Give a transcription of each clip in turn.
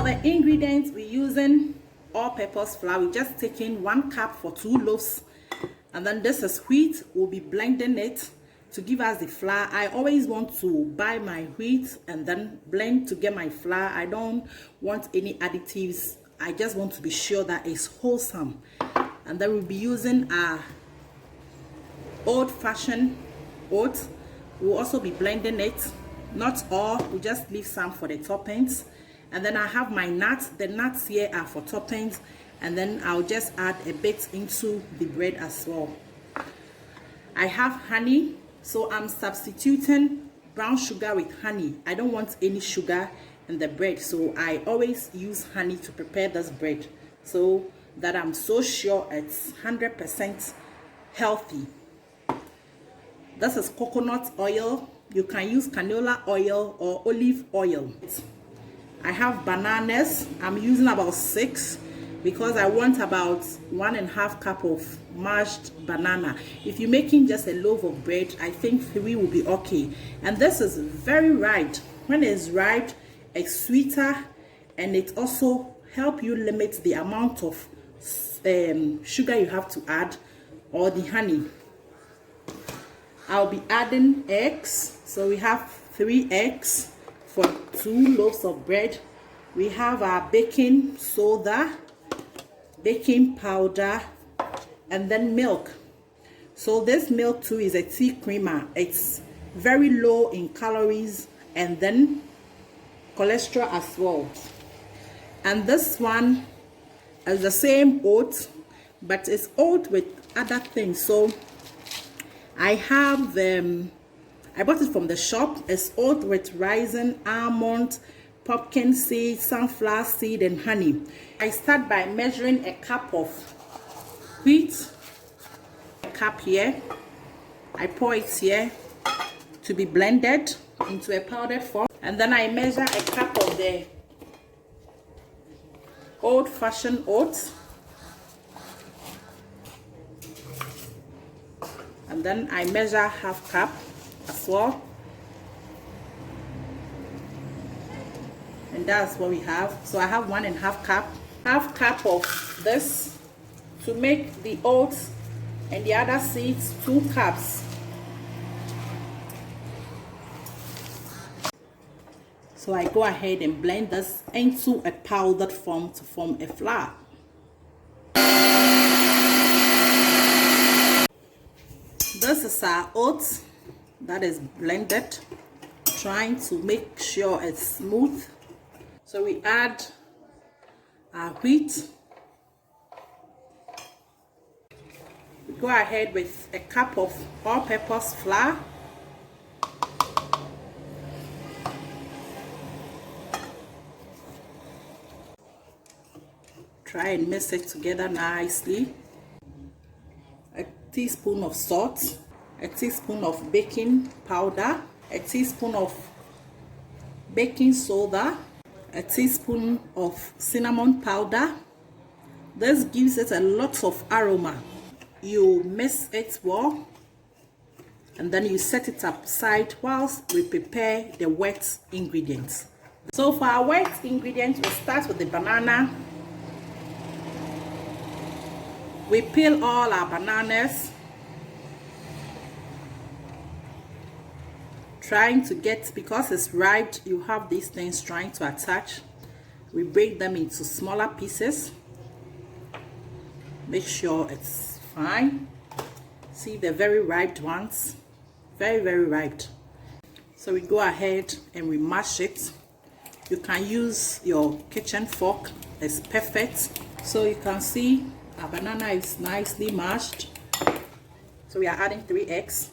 the ingredients we're using: all-purpose flour. We're just taking 1 cup for 2 loaves, and then this is wheat. We'll be blending it to give us the flour. I always want to buy my wheat and then blend to get my flour. I don't want any additives. I just want to be sure that it's wholesome. And then we'll be using our old-fashioned oats. We'll also be blending it, not all, we just leave some for the toppings. And then I have my nuts. The nuts here are for toppings, and then I'll just add a bit into the bread as well. I have honey, so I'm substituting brown sugar with honey. I don't want any sugar in the bread, so I always use honey to prepare this bread, so that I'm so sure it's 100% healthy. This is coconut oil. You can use canola oil or olive oil. I have bananas. I'm using about 6 because I want about 1.5 cup of mashed banana. If you're making just a loaf of bread, I think 3 will be okay. And this is very ripe. When it's ripe, it's sweeter, and it also helps you limit the amount of sugar you have to add, or the honey. I'll be adding eggs. So we have 3 eggs for 2 loaves of bread. We have our baking soda, baking powder, and then milk. So this milk too is a tea creamer. It's very low in calories and then cholesterol as well. And this one is the same oat, but it's oat with other things. So I have I bought it from the shop. It's oat with raisin, almond, pumpkin seed, sunflower seed, and honey. I start by measuring a cup of wheat, a cup here. I pour it here to be blended into a powdered form, and then I measure a cup of the old-fashioned oats, and then I measure 1/2 cup as well, and that's what we have. So I have 1.5 cup, 1/2 cup of this to make the oats, and the other seeds 2 cups. So I go ahead and blend this into a powdered form to form a flour. This is our oats that is blended, trying to make sure it's smooth. So we add our wheat. We go ahead with a cup of all-purpose flour. Try and mix it together nicely. A teaspoon of salt, a teaspoon of baking powder, a teaspoon of baking soda, a teaspoon of cinnamon powder. This gives it a lot of aroma. You mix it well, and then you set it aside whilst we prepare the wet ingredients. So for our wet ingredients, we start with the banana. We peel all our bananas, trying to get, because it's ripe, you have these things trying to attach. We break them into smaller pieces. Make sure it's fine. See the very ripe ones, very ripe. So we go ahead and we mash it. You can use your kitchen fork, it's perfect. So you can see our banana is nicely mashed. So we are adding 3 eggs.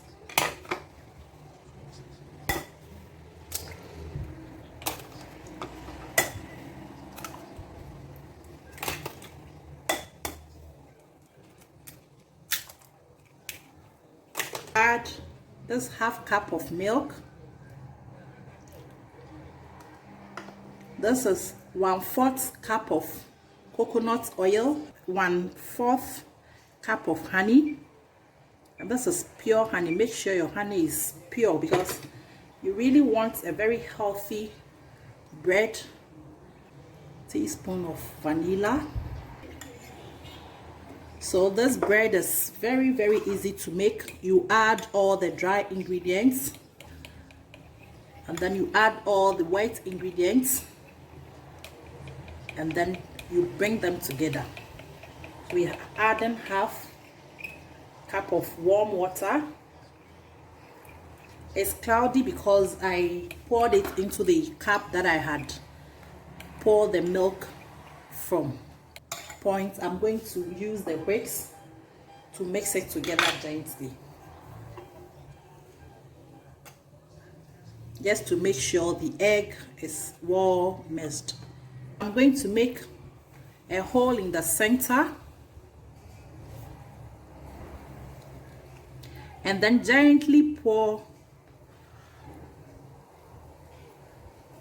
Add this 1/2 cup of milk. This is 1/4 cup of coconut oil, 1/4 cup of honey, and this is pure honey. Make sure your honey is pure because you really want a very healthy bread teaspoon of vanilla. So this bread is very easy to make. You add all the dry ingredients and then you add all the wet ingredients and then you bring them together. We are adding half cup of warm water. It's cloudy because I poured it into the cup that I had poured the milk from. I'm going to use the wicks to mix it together gently, just to make sure the egg is well mixed. I'm going to make a hole in the center and then gently pour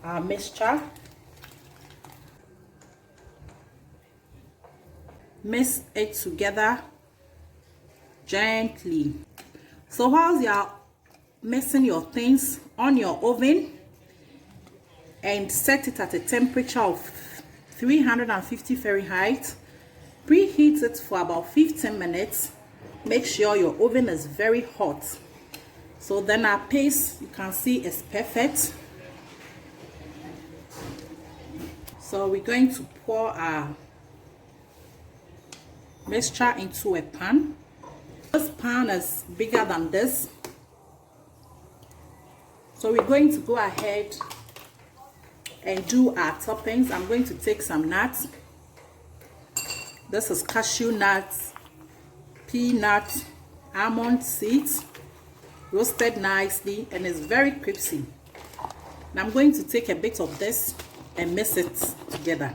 our mixture. Mix it together gently. So while you are mixing your things on your oven, and set it at a temperature of 350 Fahrenheit, preheat it for about 15 minutes. Make sure your oven is very hot. So then our paste, you can see, is perfect. So we're going to pour our mixture into a pan. This pan is bigger than this, so we're going to go ahead and do our toppings. I'm going to take some nuts. This is cashew nuts, peanuts, almond seeds, roasted nicely, and it's very crispy. And I'm going to take a bit of this and mix it together.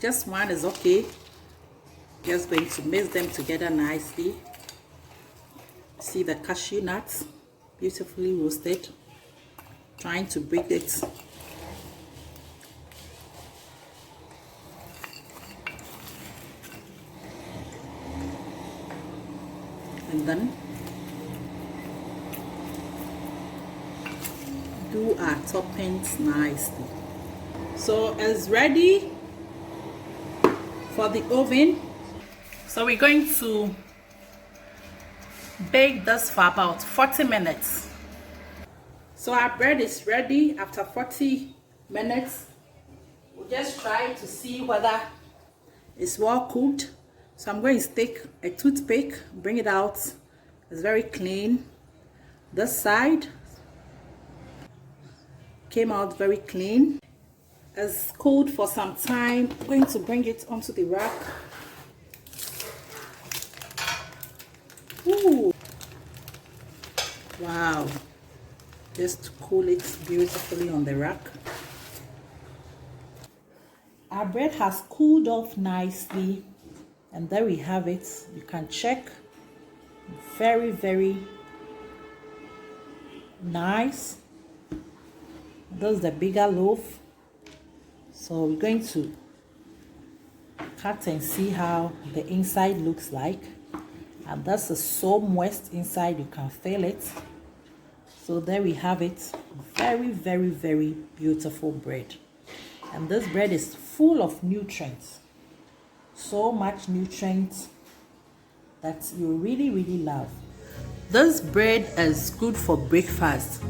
Just one is okay. Just going to mix them together nicely. See the cashew nuts, beautifully roasted. Trying to break it. And then do our toppings nicely. So it's ready for the oven. So we're going to bake this for about 40 minutes. So our bread is ready after 40 minutes. We'll just try to see whether it's well cooked. So I'm going to take a toothpick, bring it out. It's very clean. This side came out very clean. It's cooled for some time. I'm going to bring it onto the rack. Ooh. Wow. Just cool it beautifully on the rack. Our bread has cooled off nicely, and there we have it. You can check. Very nice. This is the bigger loaf. So we're going to cut and see how the inside looks like. And this is so moist inside, you can feel it. So there we have it. Very beautiful bread. And this bread is full of nutrients. So much nutrients that you really love. This bread is good for breakfast.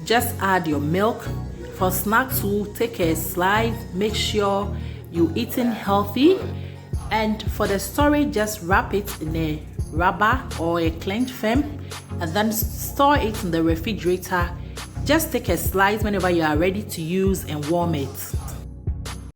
Just add your milk. For snacks, take a slice. Make sure you're eating healthy. And for the storage, just wrap it in a rubber or a cling film and then store it in the refrigerator. Just take a slice whenever you are ready to use and warm it.